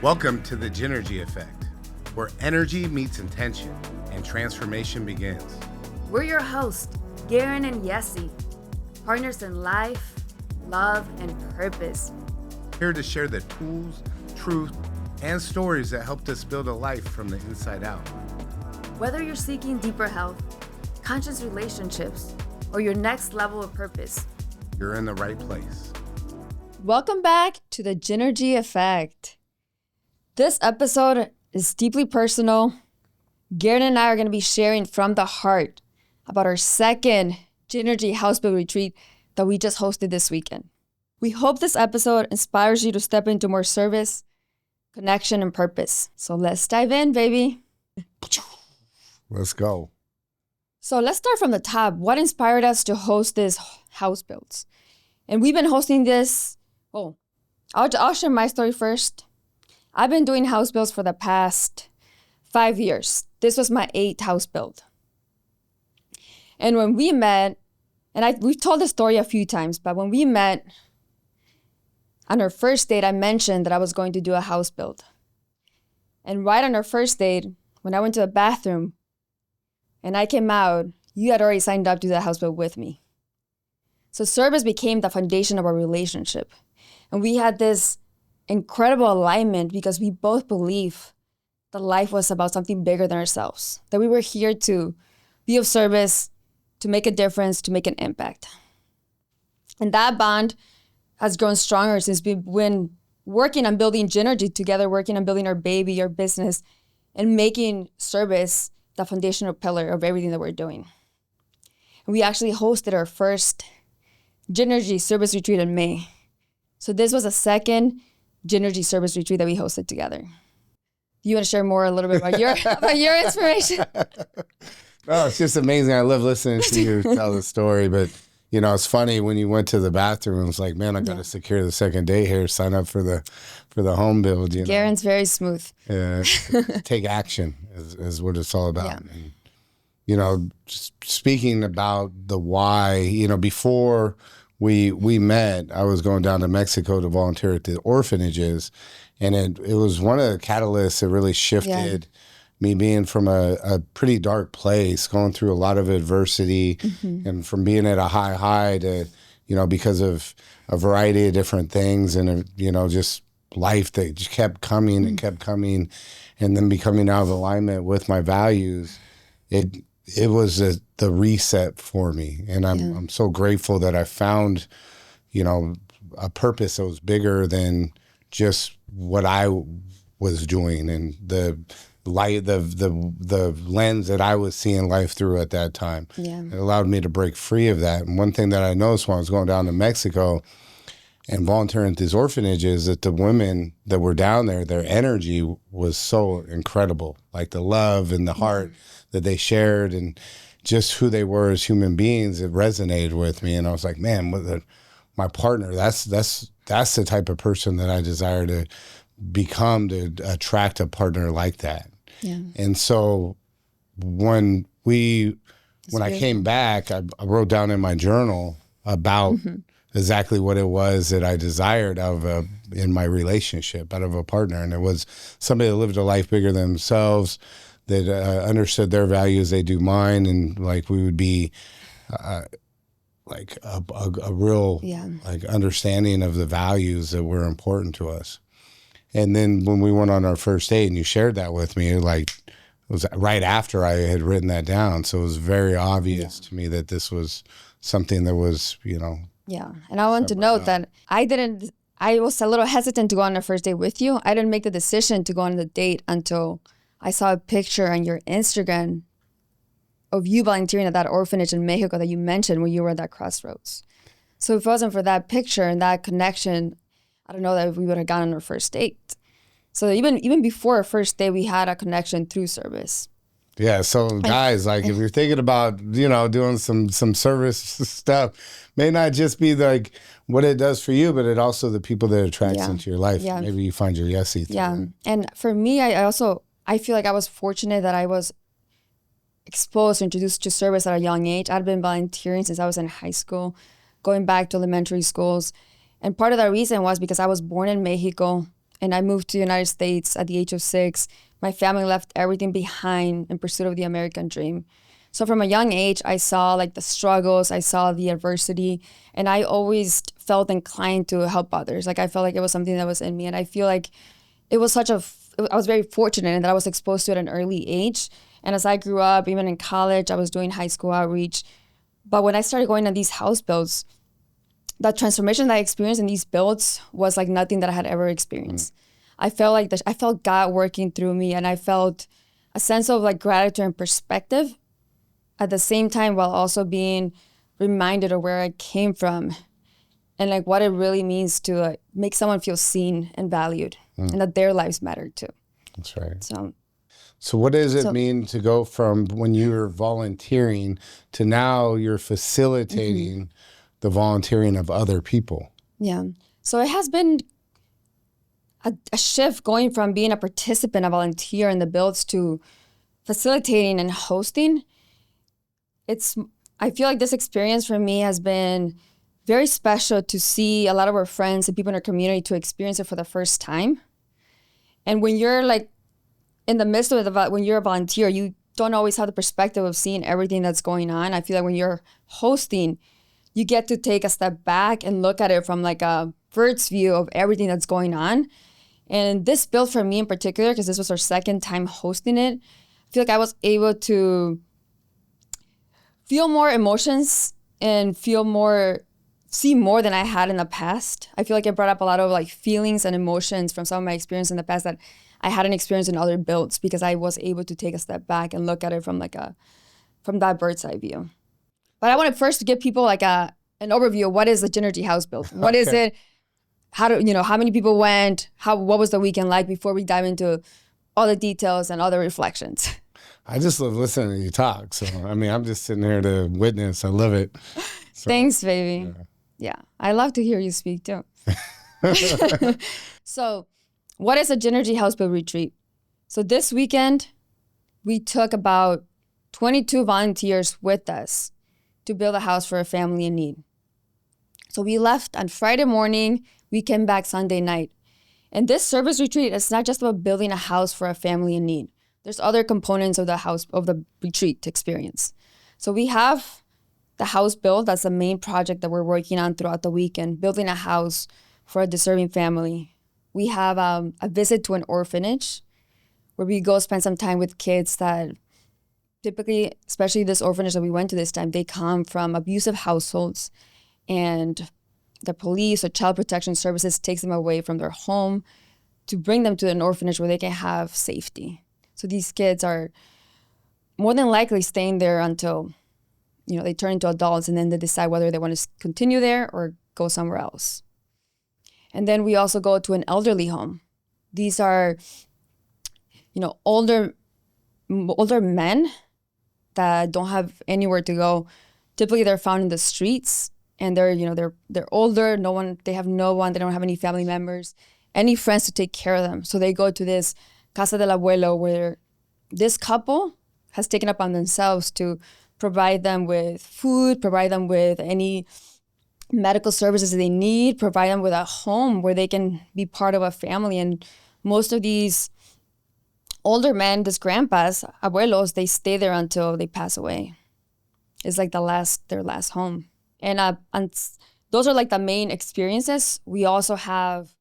Welcome to the Gynergy Effect, where energy meets intention and transformation begins. We're your hosts, Garin and Yesi, partners in life, love, and purpose. Here to share the tools, truth, and stories that helped us build a life from the inside out. Whether you're seeking deeper health, conscious relationships, or your next level of purpose, you're in the right place. Welcome back to the Gynergy Effect. This episode is deeply personal. Garin and I are going to be sharing from the heart about our second Gynergy Houseboat retreat that we just hosted this weekend. We hope this episode inspires you to step into more service, connection, and purpose. So let's dive in, baby. Let's go. So let's start from the top. What inspired us to host this houseboats? And we've been hosting this, I'll share my story first. I've been doing house builds for the past 5 years. This was my 8th house build. And when we met, and we've told the story a few times, but when we met on our first date, I mentioned that I was going to do a house build. And right on our first date, when I went to the bathroom and I came out, you had already signed up to do the house build with me. So service became the foundation of our relationship. And we had this incredible alignment because we both believe that life was about something bigger than ourselves, that we were here to be of service, to make a difference, to make an impact. And that bond has grown stronger since we've been working on building Gynergy together, working on building our baby, our business, and making service the foundational pillar of everything that we're doing. And we actually hosted our first Gynergy service retreat in May. So this was a second Gynergy service retreat that we hosted together. You want to share more a little bit about your inspiration? No, it's just amazing. I love listening to you tell the story. But, it's funny when you went to the bathroom, it was like, man, I got to secure the second day here, sign up for the home build. Garin's very smooth. Take action is what it's all about. Yeah. And, speaking about the why, before we met, I was going down to Mexico to volunteer at the orphanages. And it was one of the catalysts that really shifted me being from a pretty dark place, going through a lot of adversity, and from being at a high to, because of a variety of different things and, just life that just kept coming and kept coming, and then becoming out of alignment with my values. It was the reset for me. And I'm so grateful that I found, a purpose that was bigger than just what I was doing and the light, the lens that I was seeing life through at that time. Yeah. It allowed me to break free of that. And one thing that I noticed when I was going down to Mexico and volunteering at these orphanages, that the women that were down there, their energy was so incredible. Like the love and the heart that they shared and just who they were as human beings, it resonated with me. And I was like, man, my partner, that's the type of person that I desire to become, to attract a partner like that. Yeah. And so when I came back, I wrote down in my journal about exactly what it was that I desired in my relationship, out of a partner. And it was somebody that lived a life bigger than themselves, that understood their values, they do mine, and like we would be like a real like understanding of the values that were important to us. And then when we went on our first date and you shared that with me, it was right after I had written that down. So it was very obvious to me that this was something that was, Yeah. And I want to note that I was a little hesitant to go on the first date with you. I didn't make the decision to go on the date until I saw a picture on your Instagram of you volunteering at that orphanage in Mexico that you mentioned when you were at that crossroads. So if it wasn't for that picture and that connection, I don't know that we would have gone on our first date. So even before our first date, we had a connection through service. Yeah. So guys, if you're thinking about, doing some service stuff, may not just be like what it does for you, but it also the people that it attracts into your life. Yeah. Maybe you find your Yesi through it. And for me, I feel like I was fortunate that I was exposed, introduced to service at a young age. I'd been volunteering since I was in high school, going back to elementary schools. And part of that reason was because I was born in Mexico. and I moved to the United States at the age of 6. My family left everything behind in pursuit of the American dream. So from a young age, I saw like the struggles, I saw the adversity, and I always felt inclined to help others. Like I felt like it was something that was in me, and I feel like it was I was very fortunate in that I was exposed to it at an early age. And as I grew up, even in college, I was doing high school outreach. But when I started going on these house builds, the transformation that I experienced in these builds was like nothing that I had ever experienced. I felt like I felt God working through me, and I felt a sense of like gratitude and perspective at the same time, while also being reminded of where I came from and like what it really means to like make someone feel seen and valued, and that their lives matter too. That's right. So what does it mean to go from when you were volunteering to now you're facilitating the volunteering of other people? Yeah. So it has been a shift going from being a participant, a volunteer in the builds, to facilitating and hosting. I feel like this experience for me has been very special to see a lot of our friends and people in our community to experience it for the first time. And when you're like in the midst of it, when you're a volunteer, you don't always have the perspective of seeing everything that's going on. I feel like when you're hosting, you get to take a step back and look at it from like a bird's view of everything that's going on. And this build for me in particular, because this was our second time hosting it, I feel like I was able to feel more emotions and see more than I had in the past. I feel like it brought up a lot of like feelings and emotions from some of my experience in the past that I hadn't experienced in other builds, because I was able to take a step back and look at it from that bird's eye view. But I wanted first to give people like an overview of what is the Gynergy house build. What is it? How many people went? What was the weekend like, before we dive into all the details and all the reflections. I just love listening to you talk. So, I mean, I'm just sitting here to witness. I love it. So, thanks, baby. Yeah. I love to hear you speak too. So what is a Gynergy house build retreat? So this weekend, we took about 22 volunteers with us to build a house for a family in need. So we left on Friday morning, we came back Sunday night. And this service retreat is not just about building a house for a family in need. There's other components of the retreat experience. So we have the house build. That's the main project that we're working on throughout the weekend, building a house for a deserving family. We have a visit to an orphanage where we go spend some time with kids that typically, especially this orphanage that we went to this time, they come from abusive households, and the police or child protection services takes them away from their home to bring them to an orphanage where they can have safety. So these kids are more than likely staying there until, they turn into adults, and then they decide whether they want to continue there or go somewhere else. And then we also go to an elderly home. These are, older men that don't have anywhere to go. Typically, they're found in the streets, and they're older. They have no one. They don't have any family members, any friends to take care of them. So they go to this Casa del Abuelo, where this couple has taken upon themselves to provide them with food, provide them with any medical services they need, provide them with a home where they can be part of a family. And most of these older men, these grandpas, abuelos, they stay there until they pass away. It's like their last home. And those are like the main experiences. We also have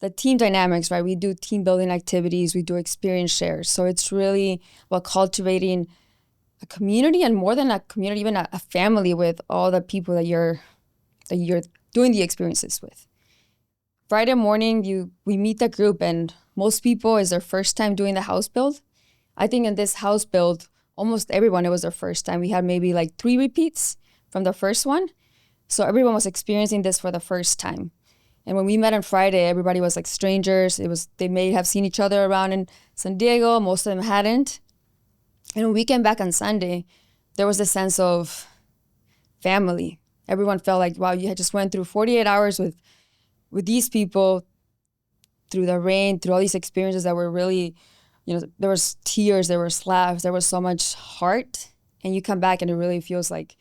the team dynamics, right? We do team building activities, we do experience shares. So it's really about cultivating a community, and more than a community, even a family with all the people that you're doing the experiences with. Friday morning, we meet the group, and most people is their first time doing the house build. I think in this house build, almost everyone, it was their first time. We had maybe like 3 repeats from the first one. So everyone was experiencing this for the first time. And when we met on Friday, everybody was like strangers. They may have seen each other around in San Diego. Most of them hadn't. And when we came back on Sunday, there was a sense of family. Everyone felt like, wow, you had just went through 48 hours with these people, through the rain, through all these experiences that were really, there was tears, there was laughs, there was so much heart. And you come back and it really feels like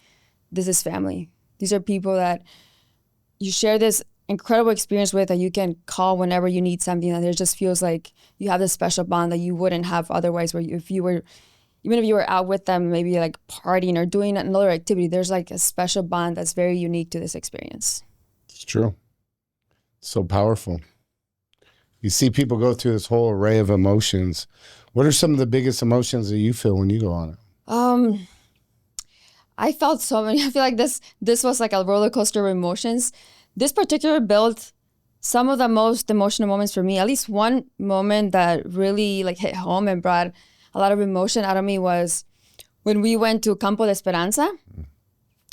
this is family. These are people that you share this incredible experience with that you can call whenever you need something, and it just feels like you have this special bond that you wouldn't have otherwise, where if you were, even if you were out with them, maybe like partying or doing another activity, there's like a special bond that's very unique to this experience. It's true. So powerful. You see people go through this whole array of emotions. What are some of the biggest emotions that you feel when you go on it? I felt so many. I feel like this was like a roller coaster of emotions. This particular build, some of the most emotional moments for me, at least one moment that really like hit home and brought a lot of emotion out of me, was when we went to Campo de Esperanza,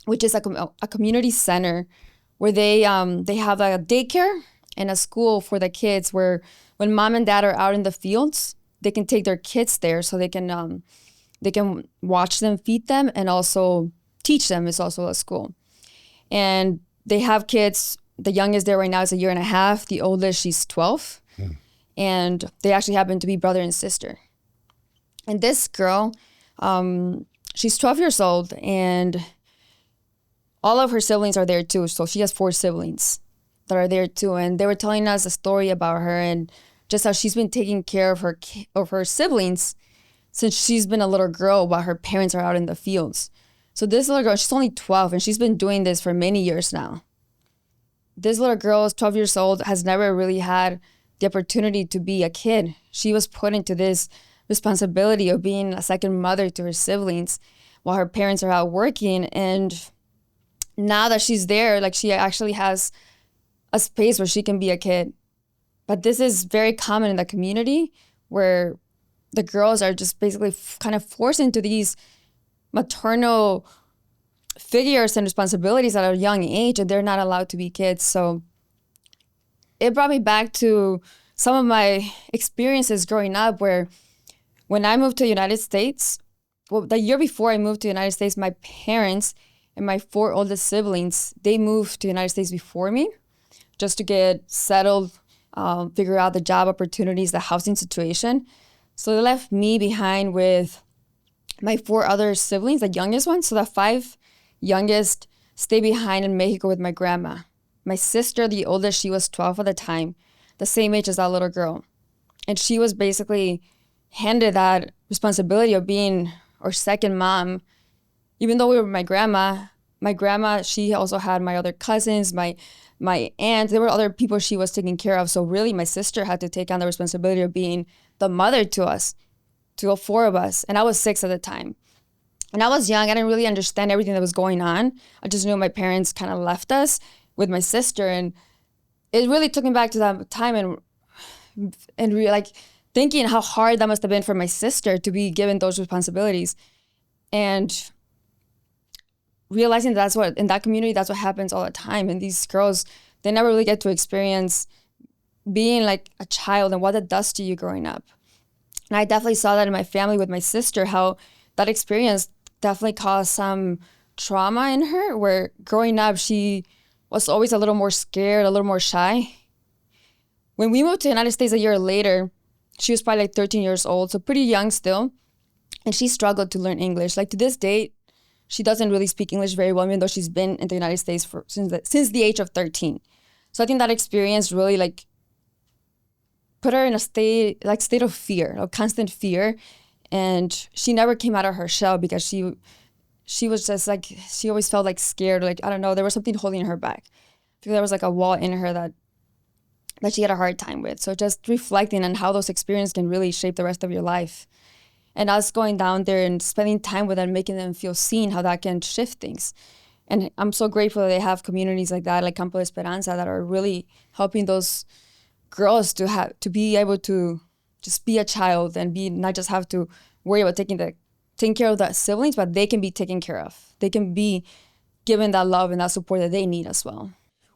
which is a community center where they have a daycare and a school for the kids, where when mom and dad are out in the fields, they can take their kids there so they can watch them, feed them, and also teach them. It's also a school. And they have kids. The youngest there right now is 1.5 years. The oldest, she's 12. And they actually happen to be brother and sister. And this girl, she's 12 years old, and all of her siblings are there too. So she has 4 siblings that are there too. And they were telling us a story about her and just how she's been taking care of her siblings since she's been a little girl while her parents are out in the fields. So this little girl, she's only 12, and she's been doing this for many years now. This little girl is 12 years old, has never really had the opportunity to be a kid. She was put into this responsibility of being a second mother to her siblings while her parents are out working. And now that she's there, like, she actually has a space where she can be a kid. But this is very common in the community, where the girls are just basically kind of forced into these maternal figures and responsibilities at a young age, and they're not allowed to be kids. So it brought me back to some of my experiences growing up, where when I moved to the United States, well, the year before I moved to the United States, my parents and my 4 oldest siblings, they moved to the United States before me just to get settled, figure out the job opportunities, the housing situation. So they left me behind with my 4 other siblings, the youngest ones. So the 5 youngest stayed behind in Mexico with my grandma. My sister, the oldest, she was 12 at the time, the same age as that little girl. And she was basically handed that responsibility of being our second mom. Even though we were my grandma, she also had my other cousins, my aunt. There were other people she was taking care of. So really, my sister had to take on the responsibility of being the mother to us, to all 4 of us. And I was 6 at the time. And I was young. I didn't really understand everything that was going on. I just knew my parents kind of left us with my sister. And it really took me back to that time and really, like, thinking how hard that must have been for my sister to be given those responsibilities. And realizing that's what, in that community, that's what happens all the time. And these girls, they never really get to experience being like a child and what it does to you growing up. And I definitely saw that in my family with my sister, how that experience definitely caused some trauma in her, where growing up, she was always a little more scared, a little more shy. When we moved to the United States a year later, she was probably like 13 years old, so pretty young still. And she struggled to learn English. Like, to this date, she doesn't really speak English very well, even though she's been in the United States since the age of 13. So I think that experience really, like, put her in a state of fear, of constant fear. And she never came out of her shell because she was just like, she always felt like scared. Like, I don't know, there was something holding her back. I think there was like a wall in her that she had a hard time with. So just reflecting on how those experiences can really shape the rest of your life. And us going down there and spending time with them, making them feel seen, how that can shift things. And I'm so grateful that they have communities like that, like Campo de Esperanza, that are really helping those girls to be able to just be a child and not just have to worry about taking care of the siblings, but they can be taken care of. They can be given that love and that support that they need as well.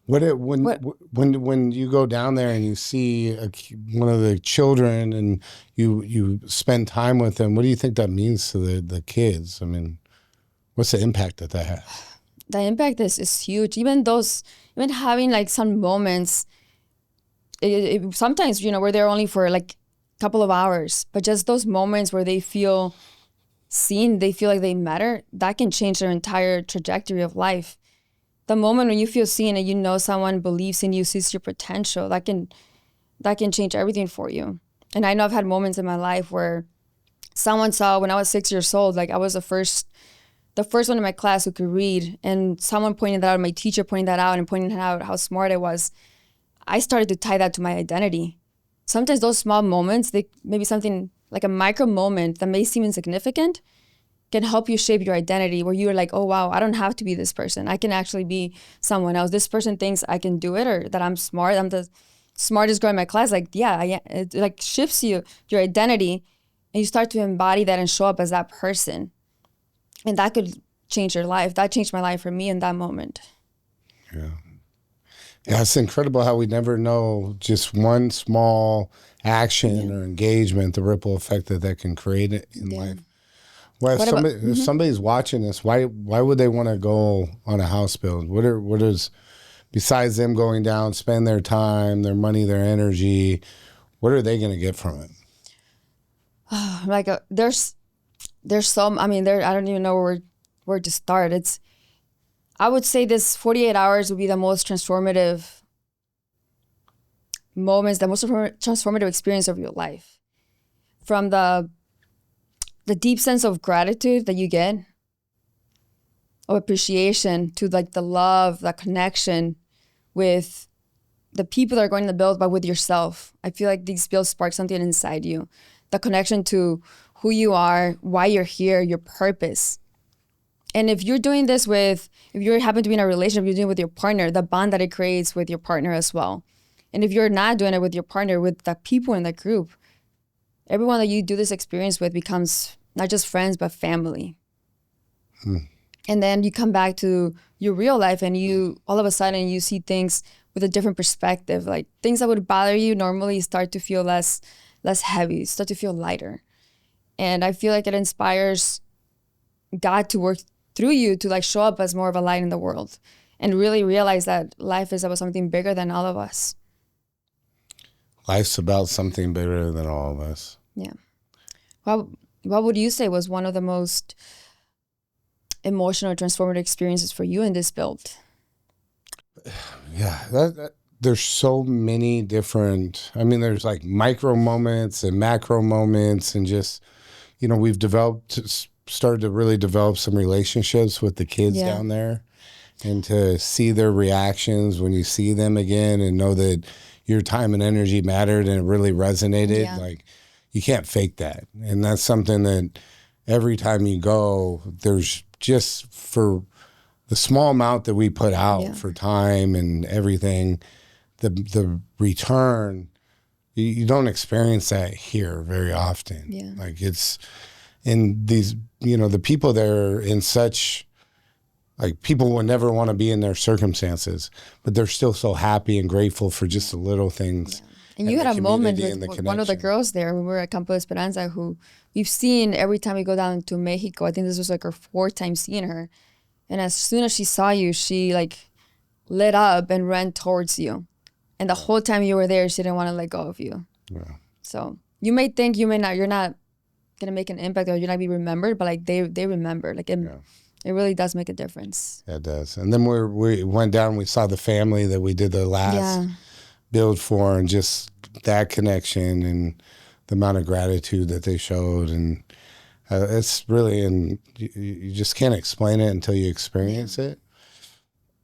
When you go down there and you see one of the children and you spend time with them, what do you think that means to the kids? I mean, what's the impact that has? The impact is huge. Even having like some moments, sometimes, we're there only for like a couple of hours, but just those moments where they feel seen, they feel like they matter, that can change their entire trajectory of life. the moment when you feel seen and you know someone believes in you, sees your potential, that can change everything for you. And I know I've had moments in my life where someone saw when I was 6 years old, like I was the first one in my class who could read, and someone pointed that out, my teacher pointed that out and pointed out how smart I was. I started to tie that to my identity. Sometimes those small moments, they maybe something like a micro moment that may seem insignificant, can help you shape your identity, where you're like, oh wow, I don't have to be this person. I can actually be someone else. This person thinks I can do it, or that I'm smart. I'm the smartest girl in my class. Like, yeah, it like shifts your identity, and you start to embody that and show up as that person. And that could change your life. That changed my life for me in that moment. Yeah. Yeah, it's incredible how we never know just one small action or engagement, the ripple effect that can create in life. Well, if somebody's watching this, why would they want to go on a house build? What is besides them going down, spend their time, their money, their energy? What are they going to get from it? Like there's some. I mean, I don't even know where to start. I would say this 48 hours would be the most transformative moments, the most transformative experience of your life. From the deep sense of gratitude that you get, of appreciation, to like the love, the connection with the people that are going to build, but with yourself. I feel like these builds spark something inside you. The connection to who you are, why you're here, your purpose. And if you're doing this if you happen to be in a relationship, you're doing it with your partner, the bond that it creates with your partner as well. And if you're not doing it with your partner, with the people in the group, everyone that you do this experience with becomes not just friends, but family. And then you come back to your real life and you, all of a sudden, you see things with a different perspective. Like things that would bother you normally start to feel less heavy, start to feel lighter. And I feel like it inspires God to work through you to like show up as more of a light in the world and really realize that life is about something bigger than all of us. Life's about something bigger than all of us. Yeah. What would you say was one of the most emotional, transformative experiences for you in this build? Yeah, there's so many different, I mean, there's like micro moments and macro moments, and just, we've started to really develop some relationships with the kids down there, and to see their reactions when you see them again and know that your time and energy mattered and it really resonated. Like you can't fake that. And that's something that every time you go, there's just for the small amount that we put out for time and everything, the return, you don't experience that here very often. Yeah. Like it's in these, the people there in such, like people would never want to be in their circumstances, but they're still so happy and grateful for just the little things. Yeah. And you had a moment with one of the girls there when we were at Campo Esperanza, who we've seen every time we go down to Mexico. I think this was like her 4th time seeing her. And as soon as she saw you, she like lit up and ran towards you. And the whole time you were there, she didn't want to let go of you. Yeah. So you may think you're not going to make an impact or you're not be remembered, but like they remember. Like it really does make a difference. Yeah, it does. And then we went down, we saw the family that we did the last build for, and just that connection and the amount of gratitude that they showed. And it's really, and you just can't explain it until you experience it.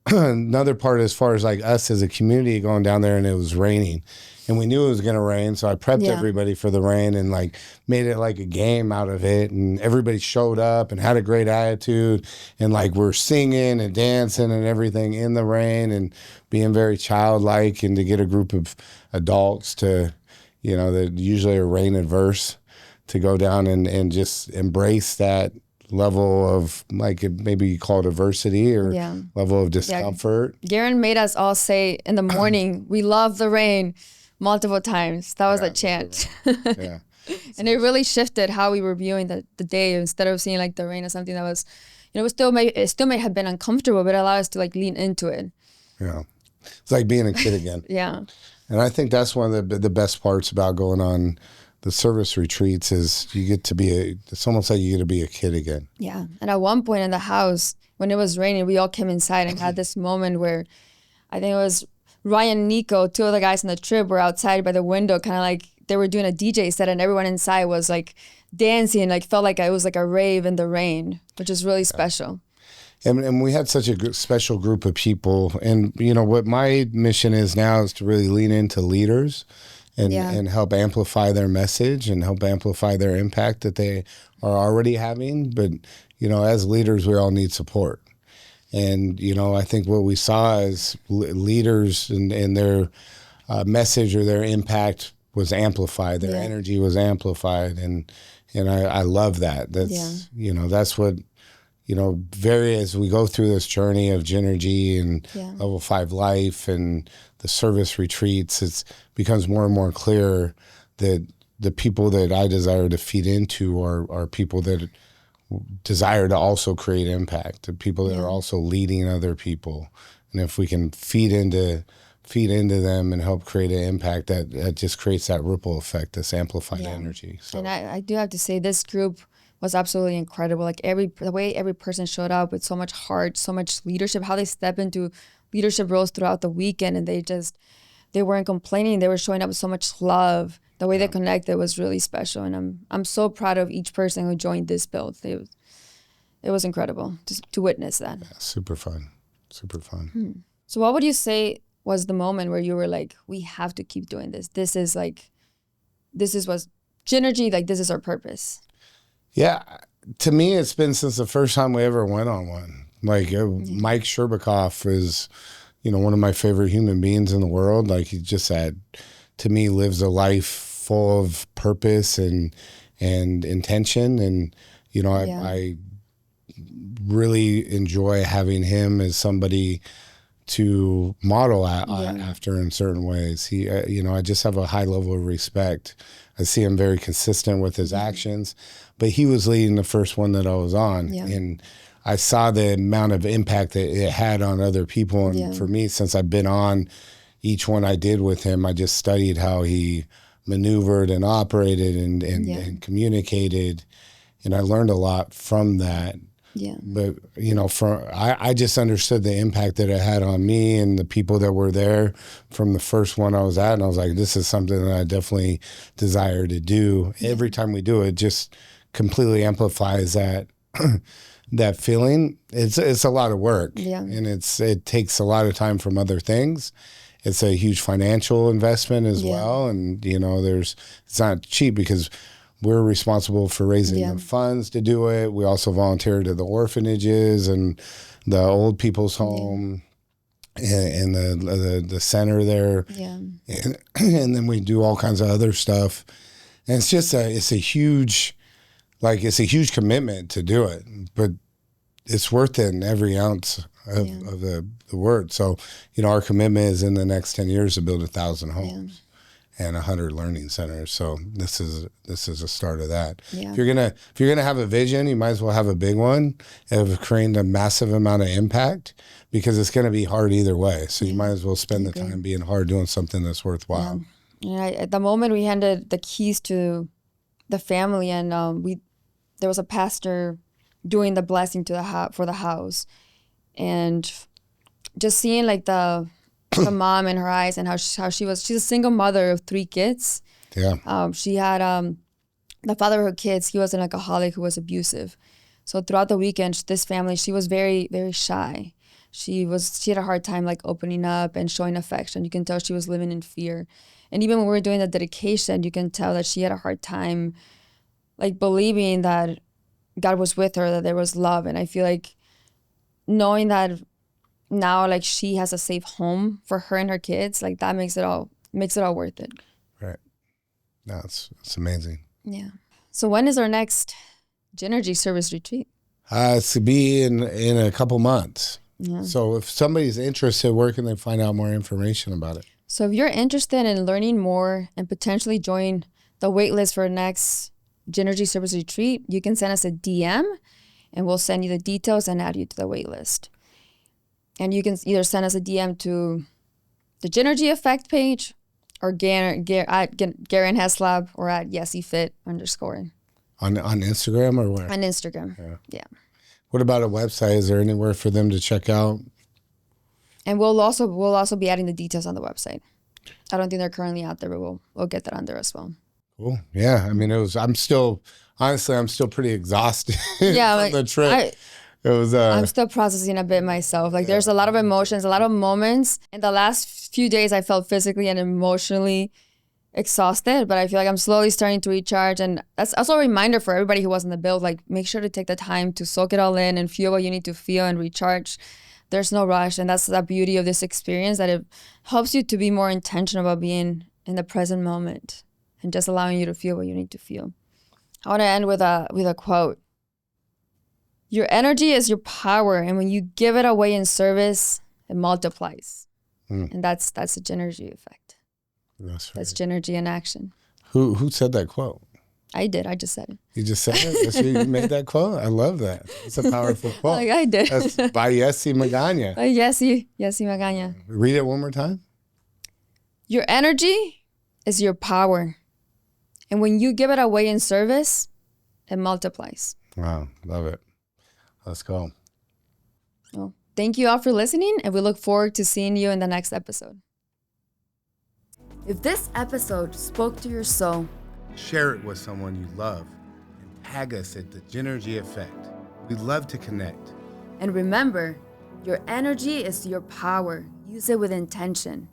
Another part, as far as like us as a community going down there, and it was raining, and we knew it was going to rain, so I prepped everybody for the rain and like made it like a game out of it, and everybody showed up and had a great attitude, and like we're singing and dancing and everything in the rain and being very childlike, and to get a group of adults to, that usually are rain adverse, to go down and just embrace that level of, like, maybe you call it adversity or level of discomfort. Garin made us all say in the morning, we love the rain, multiple times. That was a chant. And it really shifted how we were viewing the day. Instead of seeing like the rain as something that was, it still may have been uncomfortable, but it allowed us to like lean into it. Yeah. It's like being a kid again. Yeah. And I think that's one of the best parts about going on the service retreats is you get to be it's almost like you get to be a kid again. Yeah. And at one point in the house, when it was raining, we all came inside and had this moment where I think it was Ryan and Nico, two of the guys on the trip, were outside by the window, kind of like they were doing a DJ set, and everyone inside was like dancing, like felt like it was like a rave in the rain, which is really special. And we had such a special group of people. And, you know, what my mission is now is to really lean into leaders and help amplify their message and help amplify their impact that they are already having. But, you know, as leaders, we all need support. And, you know, I think what we saw is leaders and their message or their impact was amplified. Their energy was amplified. And I love that. That's, you know, that's what, you know, as we go through this journey of Gynergy and Level 5 Life and the service retreats, it becomes more and more clear that the people that I desire to feed into are people that desire to also create impact, the people that are also leading other people. And if we can feed into them and help create an impact, that just creates that ripple effect, this amplified energy. So. And I do have to say, this group was absolutely incredible. Like the way every person showed up with so much heart, so much leadership, how they step into leadership roles throughout the weekend, and they weren't complaining. They were showing up with so much love. The way they connected was really special, and I'm so proud of each person who joined this build. It was incredible to witness that. Yeah, super fun. So what would you say was the moment where you were like, we have to keep doing this? This is what Gynergy, like, this is our purpose. Yeah, to me, it's been since the first time we ever went on one. Like Mike Sherbakoff is, you know, one of my favorite human beings in the world. Like, he just to me, lives a life full of purpose and intention. And, you know, I really enjoy having him as somebody to model after in certain ways. He, you know, I just have a high level of respect. I see him very consistent with his actions, but he was leading the first one that I was on. And I saw the amount of impact that it had on other people. And for me, since I've been on each one I did with him, I just studied how he maneuvered and operated and communicated. And I learned a lot from that. Yeah. But, you know, I just understood the impact that it had on me and the people that were there from the first one I was at. And I was like, this is something that I definitely desire to do. Every time we do it, just completely amplifies that that feeling. It's a lot of work. And it takes a lot of time from other things. It's a huge financial investment as well. And, you know, it's not cheap because we're responsible for raising the funds to do it. We also volunteer to the orphanages and the old people's home and the center there. And then we do all kinds of other stuff. And it's just it's a huge commitment to do it, but it's worth it in every ounce of the word. So, you know, our commitment is in the next 10 years to build 1,000 homes. And 100 learning centers. So this is a start of that. If you're gonna have a vision, you might as well have a big one of creating a massive amount of impact, because it's gonna be hard either way. So you might as well spend the time being hard doing something that's worthwhile. At the moment we handed the keys to the family, and there was a pastor doing the blessing for the house, and just seeing like the mom in her eyes and how she's a single mother of 3 kids. She had the father of her kids, he was an alcoholic who was abusive. So throughout the weekend, this family, she was very, very shy. She had a hard time like opening up and showing affection. You can tell she was living in fear. And even when we were doing the dedication, you can tell that she had a hard time like believing that God was with her, that there was love. And I feel like knowing that now, like, she has a safe home for her and her kids, like, that makes it all worth it. Right. No, it's amazing. Yeah. So when is our next Gynergy service retreat? It's to be in a couple months. So if somebody's interested, where can they find out more information about it? So if you're interested in learning more and potentially join the waitlist for our next Gynergy service retreat, you can send us a DM and we'll send you the details and add you to the waitlist. And you can either send us a DM to the Gynergy Effect page or Garin Heslab or at YesiFit _. On Instagram or where? On Instagram. Yeah. What about a website? Is there anywhere for them to check out? And we'll also be adding the details on the website. I don't think they're currently out there, but we'll get that on there as well. Cool. Yeah. I mean, I'm still pretty exhausted Yeah, from the trip. I'm still processing a bit myself. Like there's a lot of emotions, a lot of moments. In the last few days, I felt physically and emotionally exhausted, but I feel like I'm slowly starting to recharge. And that's also a reminder for everybody who was in the build, like make sure to take the time to soak it all in and feel what you need to feel and recharge. There's no rush. And that's the beauty of this experience, that it helps you to be more intentional about being in the present moment and just allowing you to feel what you need to feel. I want to end with a quote. Your energy is your power, and when you give it away in service, it multiplies. And that's the Gynergy Effect. That's right. That's Gynergy in action. Who said that quote? I did. I just said it. You just said it? That's you made that quote? I love that. It's a powerful quote. Like I did. That's by Yesi Magana. Yesi Magana. Read it one more time. Your energy is your power, and when you give it away in service, it multiplies. Wow. Love it. Let's go. Well, thank you all for listening, and we look forward to seeing you in the next episode. If this episode spoke to your soul, share it with someone you love and tag us at the Gynergy Effect. We'd love to connect. and remember, your energy is your power. Use it with intention.